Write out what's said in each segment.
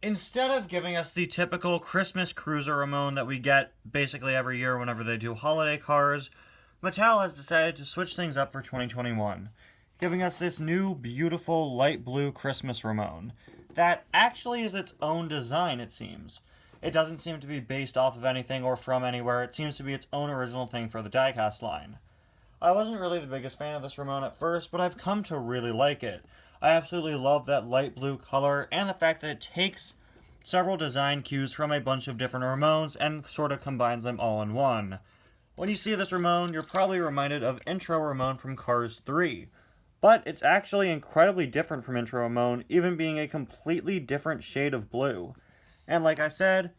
Instead of giving us the typical Christmas cruiser Ramone that we get basically every year whenever they do holiday cars, Mattel has decided to switch things up for 2021, giving us this new, beautiful, light blue Christmas Ramone that actually is its own design, it seems. It doesn't seem to be based off of anything or from anywhere. It seems to be its own original thing for the diecast line. I wasn't really the biggest fan of this Ramone at first, but I've come to really like it. I absolutely love that light blue color and the fact that it takes several design cues from a bunch of different Ramones and sort of combines them all in one. When you see this Ramone, you're probably reminded of Intro Ramone from Cars 3. But it's actually incredibly different from Intro Ramone, even being a completely different shade of blue. And like I said,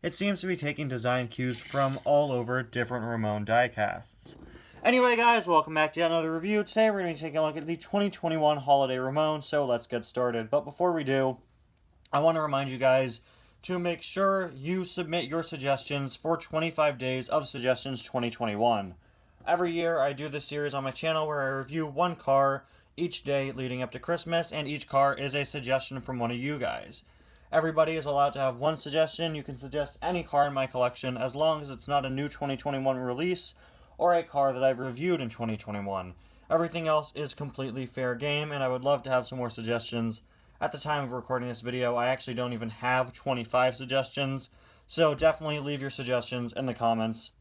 it seems to be taking design cues from all over different Ramone diecasts. Anyway guys, welcome back to yet another review. Today we're going to be taking a look at the 2021 Holiday Ramone, so let's get started. But before we do, I want to remind you guys to make sure you submit your suggestions for 25 Days of Suggestions 2021. Every year I do this series on my channel where I review one car each day leading up to Christmas, and each car is a suggestion from one of you guys. Everybody is allowed to have one suggestion. You can suggest any car in my collection as long as it's not a new 2021 release or a car that I've reviewed in 2021. Everything else is completely fair game, and I would love to have some more suggestions. At the time of recording this video, I actually don't even have 25 suggestions, so definitely leave your suggestions in the comments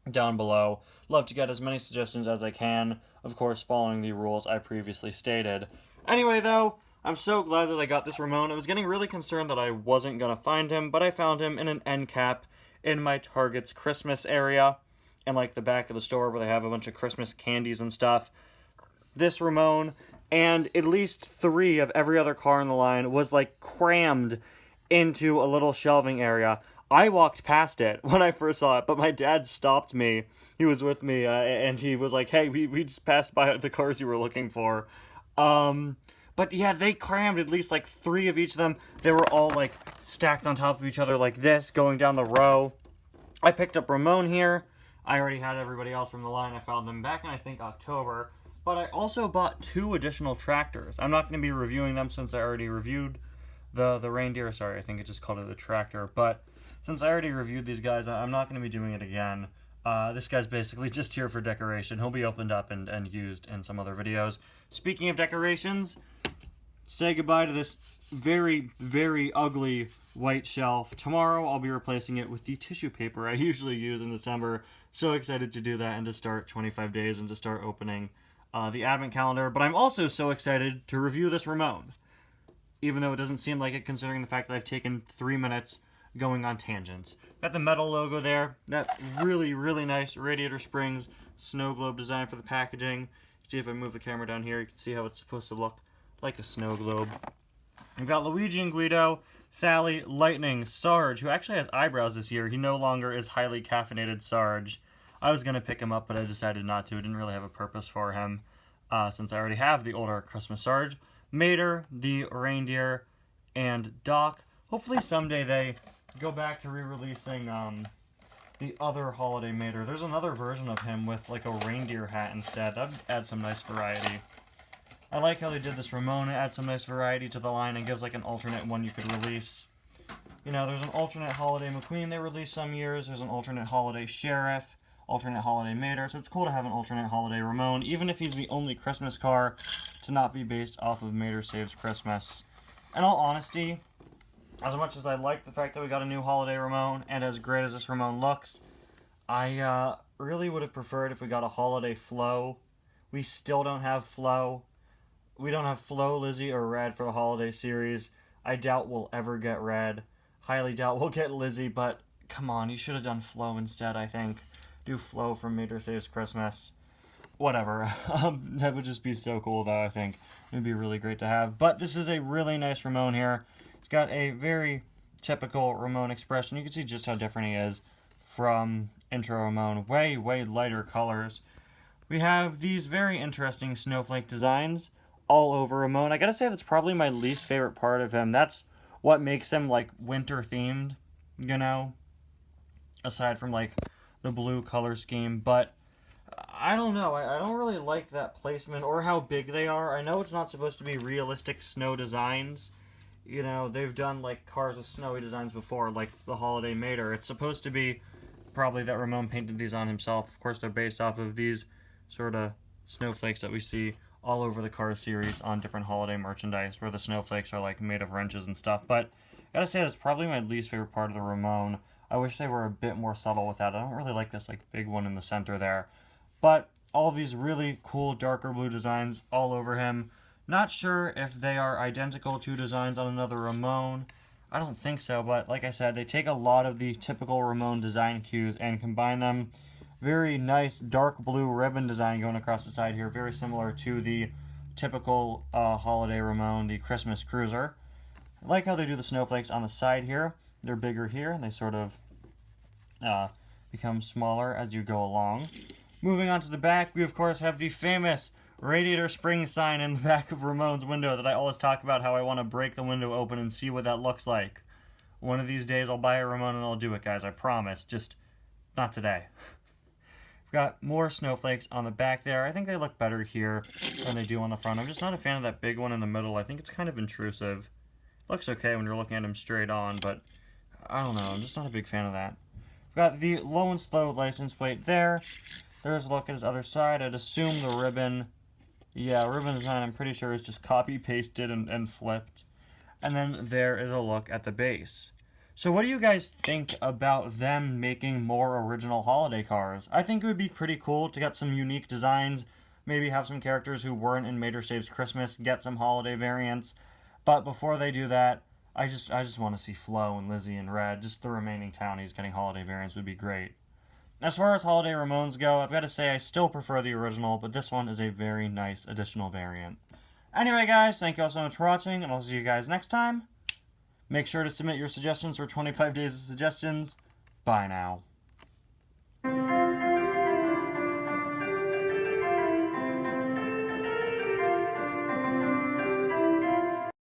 down below. Love to get as many suggestions as I can, of course following the rules I previously stated. Anyway though, I'm so glad that I got this Ramone. I was getting really concerned that I wasn't going to find him, but I found him in an end cap in my Target's Christmas area, and like the back of the store where they have a bunch of Christmas candies and stuff. This Ramone and at least 3 of every other car in the line was like crammed into a little shelving area. I walked past it when I first saw it, but my dad stopped me. He was with me, and he was like, hey, we just passed by the cars you were looking for. But yeah, they crammed at least like 3 of each of them. They were all like stacked on top of each other like this, going down the row. I picked up Ramone here. I already had everybody else from the line. I found them back in, I think, October. But I also bought 2 additional tractors. I'm not going to be reviewing them since I already reviewed the reindeer. Sorry, I think I just called it a tractor. But since I already reviewed these guys, I'm not going to be doing it again. This guy's basically just here for decoration. He'll be opened up and used in some other videos. Speaking of decorations, say goodbye to this very, very ugly white shelf. Tomorrow I'll be replacing it with the tissue paper I usually use in December. So excited to do that and to start 25 days and to start opening the advent calendar. But I'm also so excited to review this Ramone, even though it doesn't seem like it considering the fact that I've taken 3 minutes going on tangents. Got the metal logo there. That really, really nice Radiator Springs snow globe design for the packaging. See if I move the camera down here, you can see how it's supposed to look like a snow globe. We've got Luigi and Guido, Sally, Lightning, Sarge, who actually has eyebrows this year. He no longer is highly caffeinated Sarge. I was going to pick him up, but I decided not to. I didn't really have a purpose for him, since I already have the older Christmas Sarge. Mater, the reindeer, and Doc. Hopefully someday they go back to re-releasing the other holiday Mater. There's another version of him with like a reindeer hat instead. That'd add some nice variety. I like how they did this Ramone. It adds some nice variety to the line and gives like an alternate one you could release. You know, there's an alternate Holiday McQueen they released some years. There's an alternate Holiday Sheriff, alternate Holiday Mater. So it's cool to have an alternate Holiday Ramone, even if he's the only Christmas car to not be based off of Mater Saves Christmas. In all honesty, as much as I like the fact that we got a new Holiday Ramone, and as great as this Ramone looks, I really would have preferred if we got a Holiday Flo. We still don't have Flo. We don't have Flo, Lizzie, or Red for the Holiday series. I doubt we'll ever get Red. Highly doubt we'll get Lizzie, but come on, you should have done Flo instead, I think. Do Flo from Mater Saves Christmas. Whatever. That would just be so cool, though, I think. It would be really great to have. But this is a really nice Ramone here. It's got a very typical Ramone expression. You can see just how different he is from Intro Ramone. Way, way lighter colors. We have these very interesting snowflake designs all over Ramone. I gotta say that's probably my least favorite part of him. That's what makes him like winter themed, you know, aside from like the blue color scheme. But I don't know, I don't really like that placement or how big they are. I know it's not supposed to be realistic snow designs, you know, they've done like cars with snowy designs before, like the Holiday Mater. It's supposed to be probably that Ramone painted these on himself. Of course, they're based off of these sort of snowflakes that we see all over the Cars series on different holiday merchandise, where the snowflakes are like made of wrenches and stuff. But I gotta say, that's probably my least favorite part of the Ramone. I wish they were a bit more subtle with that. I don't really like this like big one in the center there. But all of these really cool darker blue designs all over him. Not sure if they are identical to designs on another Ramone. I don't think so, but like I said, they take a lot of the typical Ramone design cues and combine them. Very nice dark blue ribbon design going across the side here, very similar to the typical holiday Ramone, the Christmas Cruiser. I like how they do the snowflakes on the side here. They're bigger here, and they sort of become smaller as you go along. Moving on to the back, we of course have the famous radiator spring sign in the back of Ramone's window that I always talk about how I want to break the window open and see what that looks like. One of these days I'll buy a Ramone and I'll do it, guys, I promise. Just not today. We've got more snowflakes on the back there. I think they look better here than they do on the front. I'm just not a fan of that big one in the middle. I think it's kind of intrusive. Looks okay when you're looking at him straight on, but I don't know. I'm just not a big fan of that. We've got the low and slow license plate there. There's a look at his other side. I'd assume the ribbon... Yeah, ribbon design, I'm pretty sure, is just copy-pasted and flipped. And then there is a look at the base. So what do you guys think about them making more original holiday cars? I think it would be pretty cool to get some unique designs, maybe have some characters who weren't in Mater Saves Christmas get some holiday variants. But before they do that, I just want to see Flo and Lizzie in red. Just the remaining townies getting holiday variants would be great. As far as holiday Ramones go, I've got to say I still prefer the original, but this one is a very nice additional variant. Anyway, guys, thank you all so much for watching, and I'll see you guys next time. Make sure to submit your suggestions for 25 days of suggestions. Bye now.